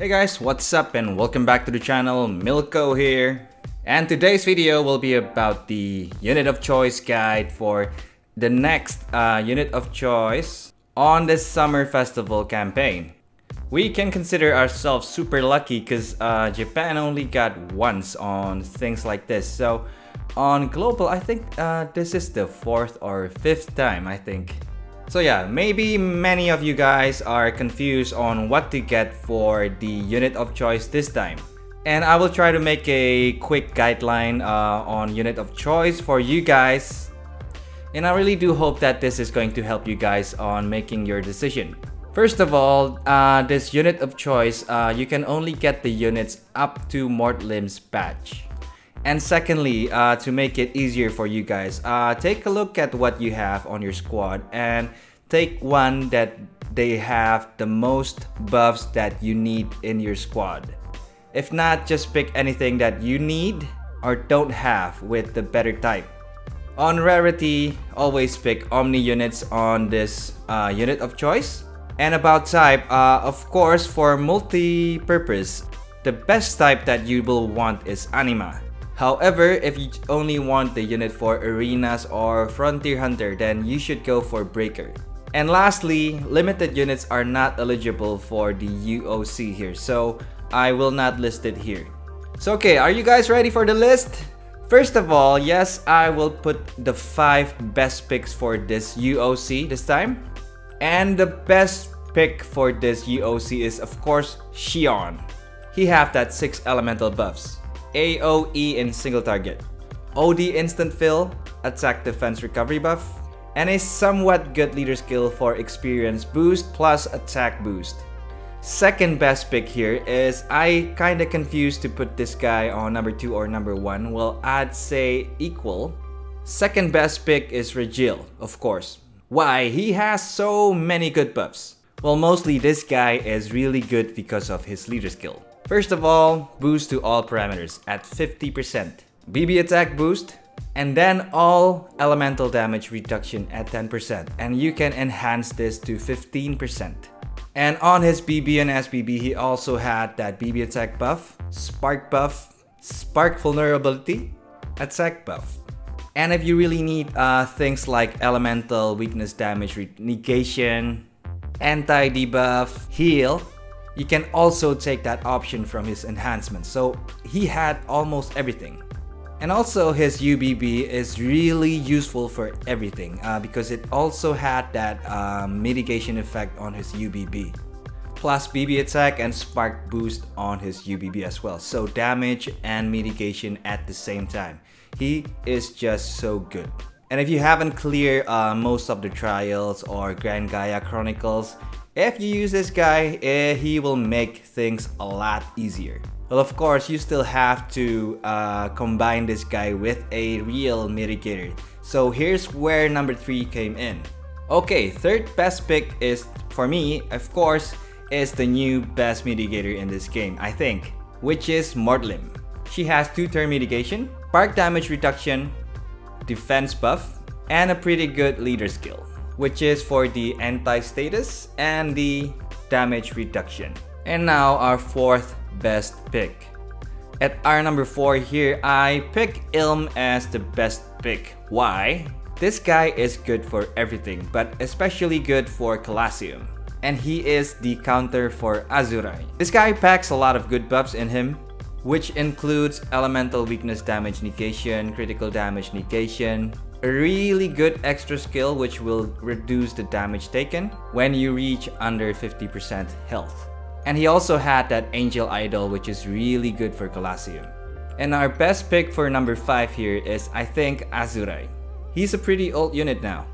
Hey guys, what's up and welcome back to the channel. Milko here. And today's video will be about the unit of choice guide for the next unit of choice on this summer festival campaign. We can consider ourselves super lucky because Japan only got once on things like this. So on global, I think this is the 4th or 5th time, I think. So yeah, maybe many of you guys are confused on what to get for the unit of choice this time. And I will try to make a quick guideline on unit of choice for you guys. And I really do hope that this is going to help you guys on making your decision. First of all, this unit of choice, you can only get the units up to Mortlim's badge. And secondly, to make it easier for you guys, take a look at what you have on your squad and take one that they have the most buffs that you need in your squad. If not, just pick anything that you need or don't have with the better type. On rarity, always pick Omni units on this unit of choice. And about type, of course, for multi-purpose, the best type that you will want is Anima. However, if you only want the unit for arenas or frontier hunter, then you should go for breaker. And lastly, limited units are not eligible for the UOC here, so I will not list it here. So okay, are you guys ready for the list? First of all, yes, I will put the 5 best picks for this UOC this time. And the best pick for this UOC is of course Xion. He have that 6 elemental buffs. AOE in single target, OD instant fill, attack defense recovery buff, and a somewhat good leader skill for experience boost plus attack boost. Second best pick here is, I kinda confused to put this guy on number 2 or number 1. Well, I'd say equal. Second best pick is Regil, of course. Why? He has so many good buffs. Well, mostly this guy is really good because of his leader skill. First of all, boost to all parameters at 50%, BB attack boost, and then all elemental damage reduction at 10%, and you can enhance this to 15%. And on his BB and SBB, he also had that BB attack buff, spark vulnerability, attack buff. And if you really need things like elemental weakness damage negation, anti-debuff, heal, you can also take that option from his enhancements. So he had almost everything. And also his UBB is really useful for everything because it also had that mitigation effect on his UBB. Plus BB attack and spark boost on his UBB as well. So damage and mitigation at the same time. He is just so good. And if you haven't cleared most of the trials or Grand Gaia Chronicles, if you use this guy, he will make things a lot easier. Well, of course, you still have to combine this guy with a real mitigator. So here's where number 3 came in. Okay, third best pick is, for me, of course, is the new best mitigator in this game, I think, which is Mortlim. She has 2-turn mitigation, spark damage reduction, defense buff, and a pretty good leader skill, which is for the anti-status and the damage reduction. And now our 4th best pick. At our number 4 here, I pick Ilm as the best pick. Why? This guy is good for everything, but especially good for Colosseum. And he is the counter for Azurai. This guy packs a lot of good buffs in him, which includes elemental weakness damage negation, critical damage negation, a really good extra skill which will reduce the damage taken when you reach under 50% health. And he also had that Angel Idol, which is really good for Colosseum. And our best pick for number 5 here is, I think, Azurai. He's a pretty old unit now,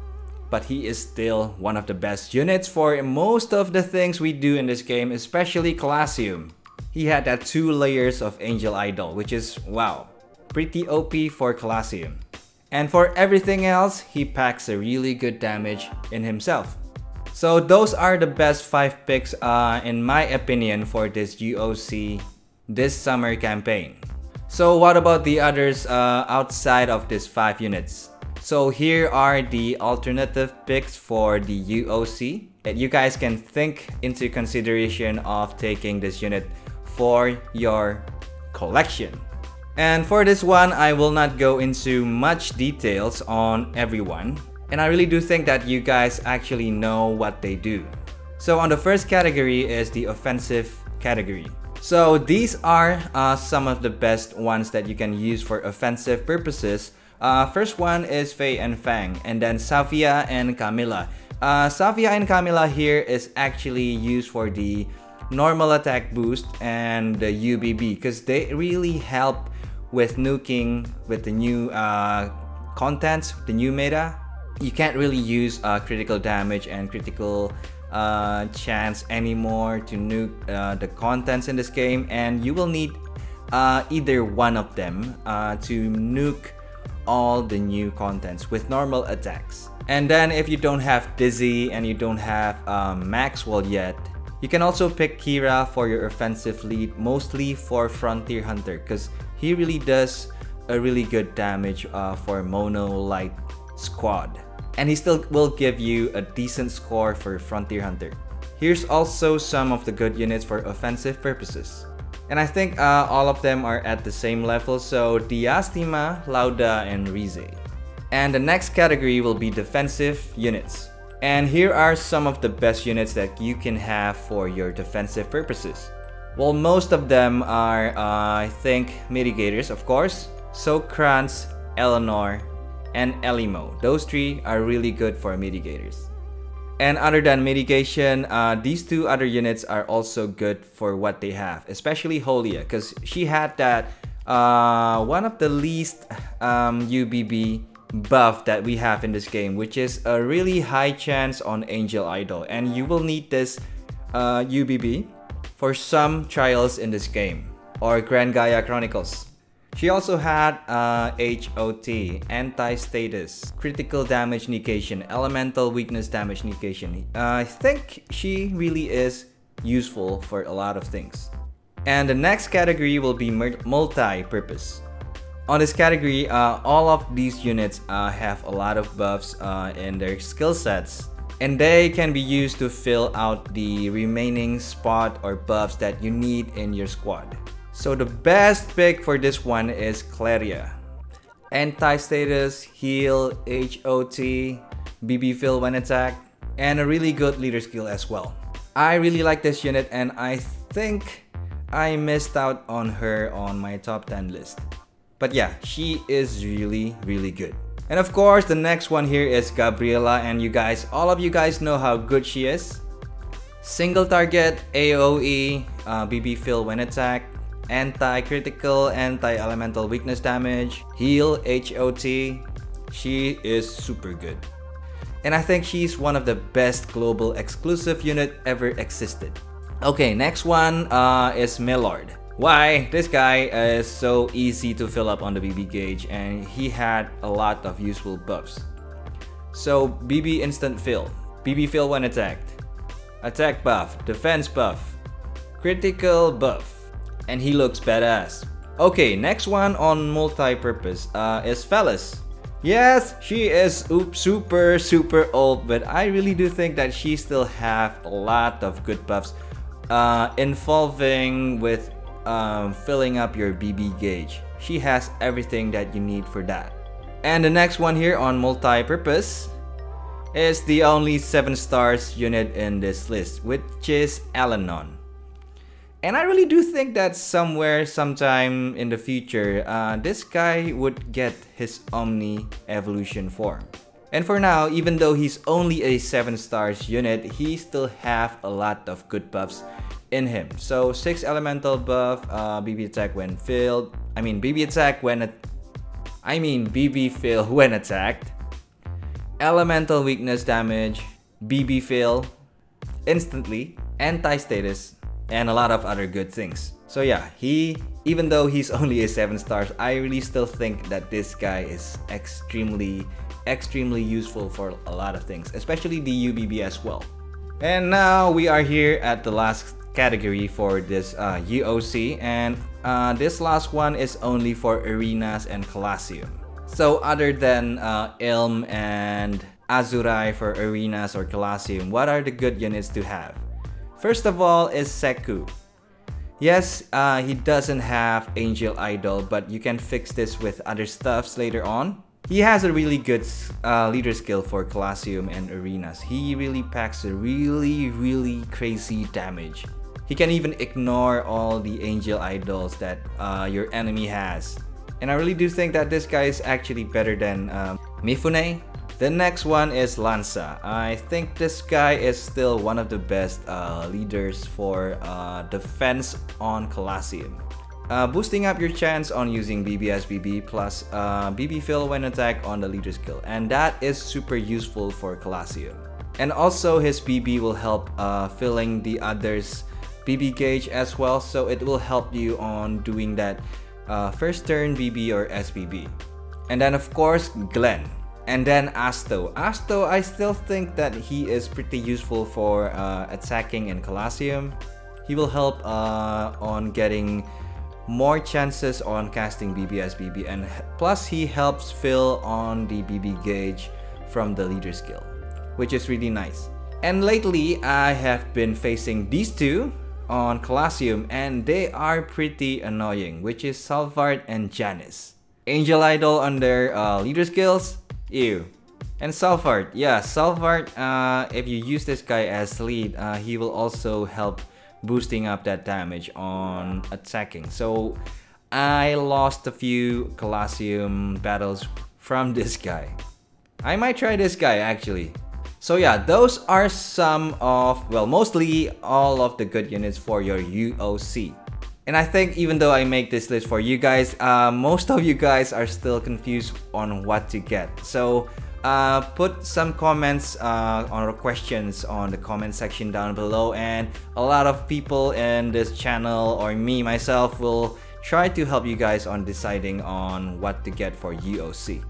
but he is still one of the best units for most of the things we do in this game, especially Colosseum. He had that 2 layers of Angel Idol, which is, wow, pretty OP for Colosseum. And for everything else, he packs a really good damage in himself. So those are the best 5 picks in my opinion for this UOC this summer campaign. So what about the others outside of these 5 units? So here are the alternative picks for the UOC that you guys can think into consideration of taking this unit for your collection. And for this one, I will not go into much details on everyone. And I really do think that you guys actually know what they do. So on the first category is the offensive category. So these are some of the best ones that you can use for offensive purposes. First one is Faye and Fang, and then Safia and Camilla. Safia and Camilla here is actually used for the normal attack boost and the UBB because they really help with nuking with the new contents, the new meta. You can't really use critical damage and critical chance anymore to nuke the contents in this game, and you will need either one of them to nuke all the new contents with normal attacks. And then if you don't have Dizzy and you don't have Maxwell yet, you can also pick Kira for your offensive lead, mostly for Frontier Hunter, because he really does a really good damage for Mono Light squad. And he still will give you a decent score for Frontier Hunter. Here's also some of the good units for offensive purposes. And I think all of them are at the same level, so Diastima, Lauda, and Rize. And the next category will be defensive units. And here are some of the best units that you can have for your defensive purposes. Well, most of them are, I think, mitigators, of course. So Kranz, Eleanor, and Elimo. Those three are really good for mitigators. And other than mitigation, these two other units are also good for what they have, especially Holia, because she had that one of the least UBB buff that we have in this game, which is a really high chance on Angel Idol, and you will need this UBB for some trials in this game, or Grand Gaia Chronicles. She also had HOT, anti-status, critical damage negation, elemental weakness damage negation. I think she really is useful for a lot of things. And the next category will be multi-purpose. On this category, all of these units have a lot of buffs in their skill sets, and they can be used to fill out the remaining spot or buffs that you need in your squad. So the best pick for this one is Claria. Anti-status, heal, HOT, BB fill when attacked, and a really good leader skill as well. I really like this unit, and I think I missed out on her on my top 10 list. But yeah, she is really good. And of course, the next one here is Gabriela, and all of you guys know how good she is. Single target, AoE, BB fill when attacked, anti-critical, anti-elemental weakness damage, heal, HOT. She is super good. And I think she's one of the best global exclusive unit ever existed. Okay, next one is Millard. Why? This guy is so easy to fill up on the BB gauge, and he had a lot of useful buffs. So BB instant fill, BB fill when attacked, attack buff, defense buff, critical buff, and he looks badass. Okay, next one on multi-purpose is Phallus. Yes, she is super old, but I really do think that she still have a lot of good buffs involving with filling up your BB gauge. She has everything that you need for that. And the next one here on multi-purpose is the only 7 stars unit in this list, which is Alanon. And I really do think that sometime in the future, this guy would get his Omni evolution form. And for now, even though he's only a 7 stars unit, he still have a lot of good buffs in him. So 6 elemental buff, BB attack when filled. BB fill when attacked. Elemental weakness damage, BB fill instantly, anti-status, and a lot of other good things. So yeah, even though he's only a 7 stars, I really still think that this guy is extremely useful for a lot of things, especially the UBB as well. And now we are here at the last category for this UOC, and this last one is only for arenas and Colosseum. So other than Ilm and Azurai for arenas or Colosseum, what are the good units to have? First of all is Seku. Yes, he doesn't have Angel Idol, but you can fix this with other stuffs later on. He has a really good leader skill for Colosseum and arenas. He really packs a really crazy damage. He can even ignore all the Angel Idols that your enemy has. And I really do think that this guy is actually better than Mifune. The next one is Lanza. I think this guy is still one of the best leaders for defense on Colosseum. Boosting up your chance on using BB plus BB fill when attack on the leader skill, and that is super useful for Colosseum. And also his BB will help filling the others' BB gauge as well, so it will help you on doing that first turn BB or SBB. And then of course Glenn. And then Asto. Asto, I still think that he is pretty useful for attacking in Colosseum. He will help on getting more chances on casting BB, and plus he helps fill on the BB gauge from the leader skill, which is really nice. And lately I have been facing these two on Colosseum and they are pretty annoying, which is Salvard and Janice. Angel Idol on their leader skills, ew. And Salvard, yeah, Salvard, if you use this guy as lead, he will also help boosting up that damage on attacking. So I lost a few Colosseum battles from this guy. I might try this guy actually. So yeah, those are some of, well, mostly all of the good units for your UOC. And I think even though I make this list for you guys, most of you guys are still confused on what to get. So put some comments or questions on the comment section down below, and a lot of people in this channel or me myself will try to help you guys on deciding on what to get for UOC.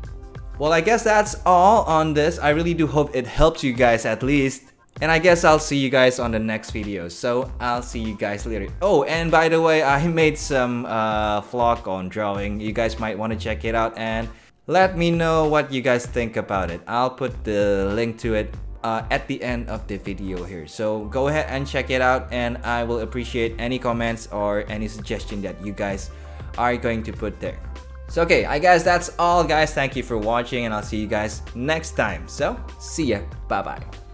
Well, I guess that's all on this. I really do hope it helps you guys at least. And I guess I'll see you guys on the next video. So I'll see you guys later. Oh, and by the way, I made some vlog on drawing. You guys might want to check it out and let me know what you guys think about it. I'll put the link to it at the end of the video here. So go ahead and check it out, and I will appreciate any comments or any suggestion that you guys are going to put there. So okay, I guess that's all guys. Thank you for watching and I'll see you guys next time. So see ya. Bye bye.